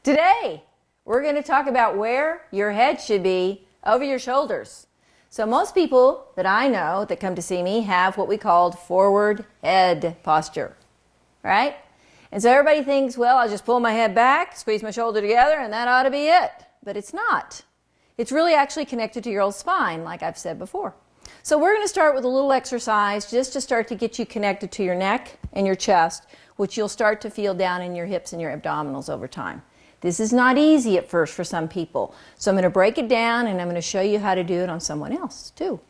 Today, we're going to talk about where your head should be over your shoulders. So most people that I know that come to see me have what we call forward head posture, right? And so everybody thinks, well, I'll just pull my head back, squeeze my shoulder together, and that ought to be it. But it's not. It's really actually connected to your old spine, like I've said before. So we're going to start with a little exercise just to start to get you connected to your neck and your chest, which you'll start to feel down in your hips and your abdominals over time. This is not easy at first for some people. So I'm going to break it down and I'm going to show you how to do it on someone else too.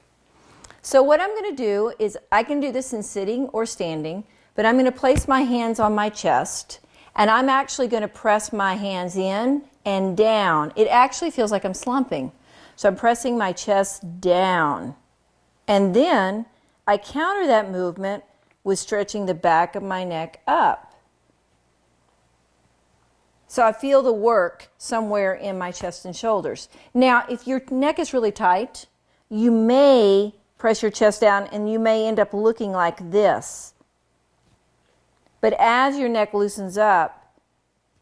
So what I'm going to do is, I can do this in sitting or standing, but I'm going to place my hands on my chest and I'm actually going to press my hands in and down. It actually feels like I'm slumping. So I'm pressing my chest down. And then I counter that movement with stretching the back of my neck up. So I feel the work somewhere in my chest and shoulders. Now, if your neck is really tight, you may press your chest down and you may end up looking like this. But as your neck loosens up,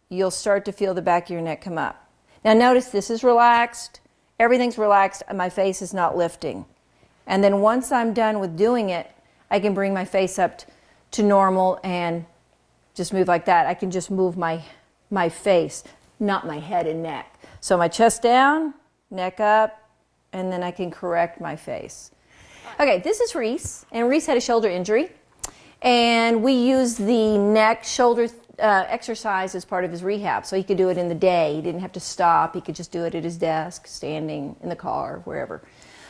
you'll start to feel the back of your neck come up. Now notice this is relaxed, everything's relaxed, and my face is not lifting. And then once I'm done with doing it, I can bring my face up to normal and just move like that. I can just move my face, not my head and neck. So my chest down, neck up, and then I can correct my face. Okay, this is Reese, and Reese had a shoulder injury, and we use the neck shoulder exercise as part of his rehab, so he could do it in the day. He didn't have to stop. He could just do it at his desk, standing in the car, wherever.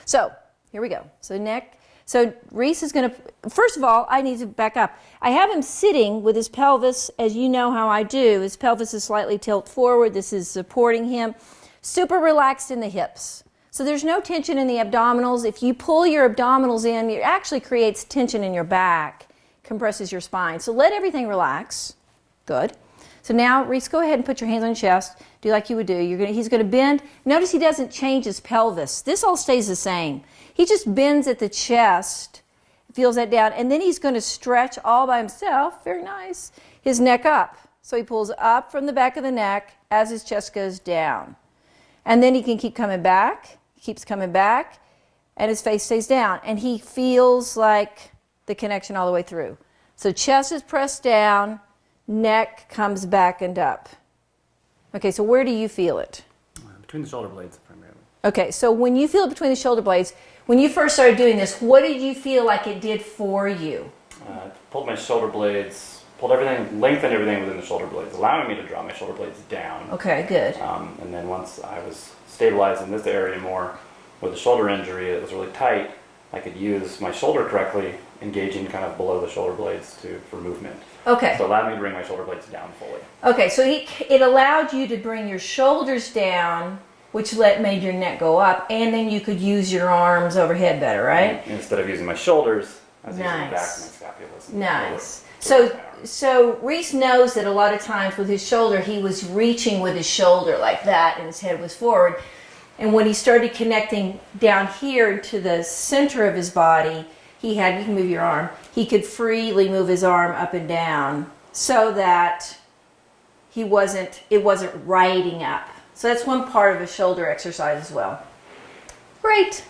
So here we go. So neck. So Reese is going to, first of all, I need to back up. I have him sitting with his pelvis, as you know how I do. His pelvis is slightly tilted forward. This is supporting him. Super relaxed in the hips. So there's no tension in the abdominals. If you pull your abdominals in, it actually creates tension in your back, compresses your spine. So let everything relax. Good. So now, Reese, go ahead and put your hands on your chest. Do like you would do. He's going to bend. Notice he doesn't change his pelvis. This all stays the same. He just bends at the chest, feels that down, and then he's going to stretch all by himself, very nice, his neck up. So he pulls up from the back of the neck as his chest goes down. And then he can keep coming back, keeps coming back, and his face stays down. And he feels like the connection all the way through. So chest is pressed down, neck comes back and up. Okay, so where do you feel it? Between the shoulder blades, primarily. Okay, so when you feel it between the shoulder blades, when you first started doing this, what did you feel like it did for you? Pulled my shoulder blades, pulled everything, lengthened everything within the shoulder blades, allowing me to draw my shoulder blades down. Okay, good. And then once I was stabilized in this area more with the shoulder injury, it was really tight. I could use my shoulder correctly, engaging kind of below the shoulder blades for movement. Okay. So it allowed me to bring my shoulder blades down fully. Okay, so it allowed you to bring your shoulders down, which made your neck go up, and then you could use your arms overhead better, right? And instead of using my shoulders, I was using my back Nice. and my scapulus. Nice. So Reese knows that a lot of times with his shoulder, he was reaching with his shoulder like that, and his head was forward. And when he started connecting down here to the center of his body, you can move your arm, he could freely move his arm up and down so that it wasn't riding up. So that's one part of a shoulder exercise as well. Great.